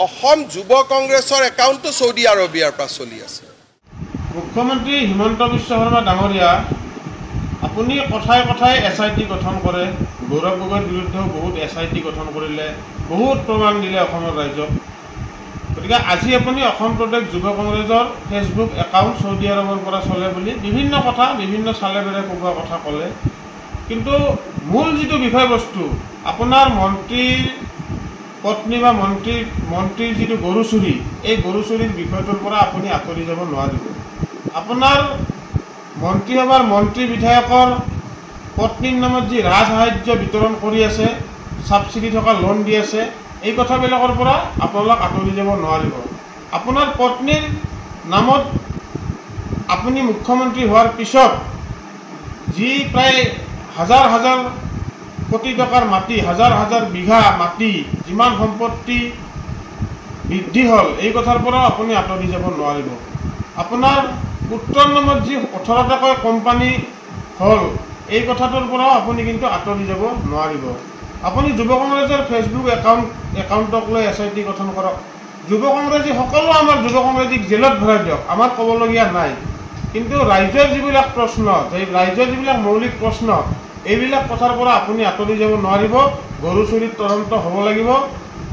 অসম যুৱ কংগ্ৰেছৰ একাউণ্টটো সৌদি আৰবিয়াৰ পৰা চলি আছে। মুখ্যমন্ত্ৰী হিমন্ত বিশ্ব শৰ্মা ডাঙৰীয়া আপুনি কথাই কথাই SIT গঠন কৰে, গৌৰৱ গগৈৰ বিৰুদ্ধেও বহুত SIT গঠন কৰিলে, বহুত প্ৰমাণ দিলে অসমৰ ৰাইজক। গতিকে আজি আপুনি অসম প্ৰদেশ যুৱ কংগ্ৰেছৰ ফেচবুক একাউণ্ট সৌদি আৰবৰ পৰা চলে বুলি বিভিন্ন কথা বিভিন্ন চালেবেৰে কোৱা কথা ক'লে, কিন্তু মূল যিটো বিষয়বস্তু আপোনাৰ মন্ত্ৰীৰ পত্নী বা মন্ত্ৰীৰ যিটো গৰু চুৰি, এই গৰু চুৰিৰ বিষয়টোৰ পৰা আপুনি আঁতৰি যাব নোৱাৰিব। আপোনাৰ মন্ত্ৰীসভাৰ মন্ত্ৰী বিধায়কৰ পত্নীৰ নামত যি ৰাজসাহায্য বিতৰণ কৰি আছে, ছাবচিডি থকা লোন দি আছে, এই কথাবিলাকৰ পৰা আপোনালোক আঁতৰি যাব নোৱাৰিব। আপোনাৰ পত্নীৰ নামত আপুনি মুখ্যমন্ত্ৰী হোৱাৰ পিছত যি প্ৰায় হাজাৰ হাজাৰ কোটি টকাৰ মাটি, হাজাৰ হাজাৰ বিঘা মাটি, যিমান সম্পত্তি বৃদ্ধি হ'ল, এই কথাৰ পৰা আপুনি আঁতৰি যাব নোৱাৰিব। আপোনাৰ পুত্ৰৰ নামত যি 18টাকৈ কোম্পানী হ'ল, এই কথাটোৰ পৰাও আপুনি কিন্তু আঁতৰি যাব নোৱাৰিব। আপুনি যুৱ কংগ্ৰেছৰ ফেচবুক একাউণ্টক লৈ SIT গঠন কৰক। যুৱ কংগ্ৰেছী সকলো আমাৰ যুৱ কংগ্ৰেছীক জেলত ভৰাই দিয়ক, আমাৰ ক'বলগীয়া নাই। কিন্তু ৰাইজৰ যিবিলাক প্ৰশ্ন, ৰাইজৰ যিবিলাক মৌলিক প্ৰশ্ন, এইবিলাক কথাৰ পৰা আপুনি আঁতৰি যাব নোৱাৰিব। গৰু চুৰিৰ তদন্ত হ'ব লাগিব,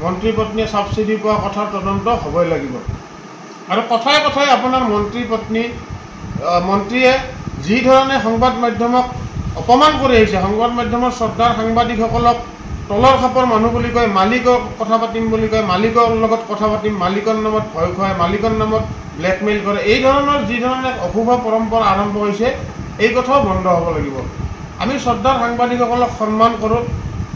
মন্ত্ৰী পত্নীয়ে ছাবচিডি পোৱা কথাৰ তদন্ত হ'বই লাগিব। আৰু কথাই কথাই আপোনাৰ মন্ত্ৰীয়ে যি ধৰণে সংবাদ মাধ্যমক অপমান কৰি আহিছে, সংবাদ মাধ্যমৰ শ্ৰদ্ধাৰ সাংবাদিকসকলক তলৰ খাপৰ মানুহ বুলি কয়, মালিকক কথা পাতিম বুলি কয়, মালিকৰ লগত কথা পাতিম, মালিকৰ নামত ভয় খুৱায়, মালিকৰ নামত ব্লেকমেইল কৰে, এই ধৰণৰ যি ধৰণে অশুভ পৰম্পৰা আৰম্ভ হৈছে, এই কথাও বন্ধ হ'ব লাগিব। আমি শ্ৰদ্ধাৰ সাংবাদিকসকলক সন্মান কৰোঁ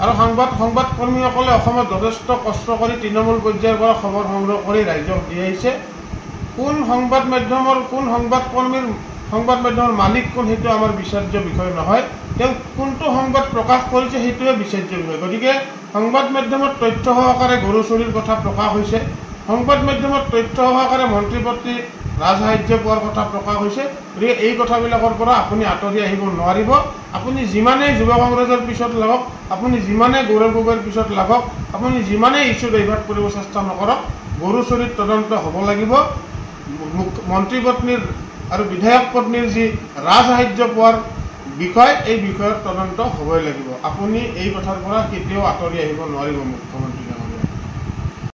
আৰু সংবাদকৰ্মীসকলে অসমত যথেষ্ট কষ্ট কৰি তৃণমূল পৰ্যায়ৰ পৰা খবৰ সংগ্ৰহ কৰি ৰাইজক দি আহিছে। কোন সংবাদ মাধ্যমৰ মালিক কোন, সেইটো আমাৰ বিচাৰ্য বিষয় নহয়। তেওঁ কোনটো সংবাদ প্ৰকাশ কৰিছে সেইটোৱে বিচাৰ্য বিষয়। গতিকে সংবাদ মাধ্যমত তথ্য সহকাৰে গৰু চুৰিৰ কথা প্ৰকাশ হৈছে, সংবাদ মাধ্যমত তথ্য সহকাৰে মন্ত্ৰী পত্নীৰ ৰাজসাহায্য পোৱাৰ কথা প্ৰকাশ হৈছে। গতিকে এই কথাবিলাকৰ পৰা আপুনি আঁতৰি আহিব নোৱাৰিব। আপুনি যিমানেই যুৱ কংগ্ৰেছৰ পিছত লাগক, আপুনি যিমানেই গৌৰৱ গগৈৰ পিছত লাগক, আপুনি যিমানেই ইছ্যু ডাইভাৰ্ট কৰিব চেষ্টা নকৰক, গৰু চুৰিৰ তদন্ত হ'ব লাগিব। মন্ত্ৰী পত্নীৰ আৰু বিধায়ক পত্নীৰ যি ৰাজসাহায্য পোৱাৰ বিষয়, এই বিষয়ৰ তদন্ত হ'বই লাগিব। আপুনি এই কথাৰ পৰা কেতিয়াও আঁতৰি আহিব নোৱাৰিব মুখ্যমন্ত্ৰী।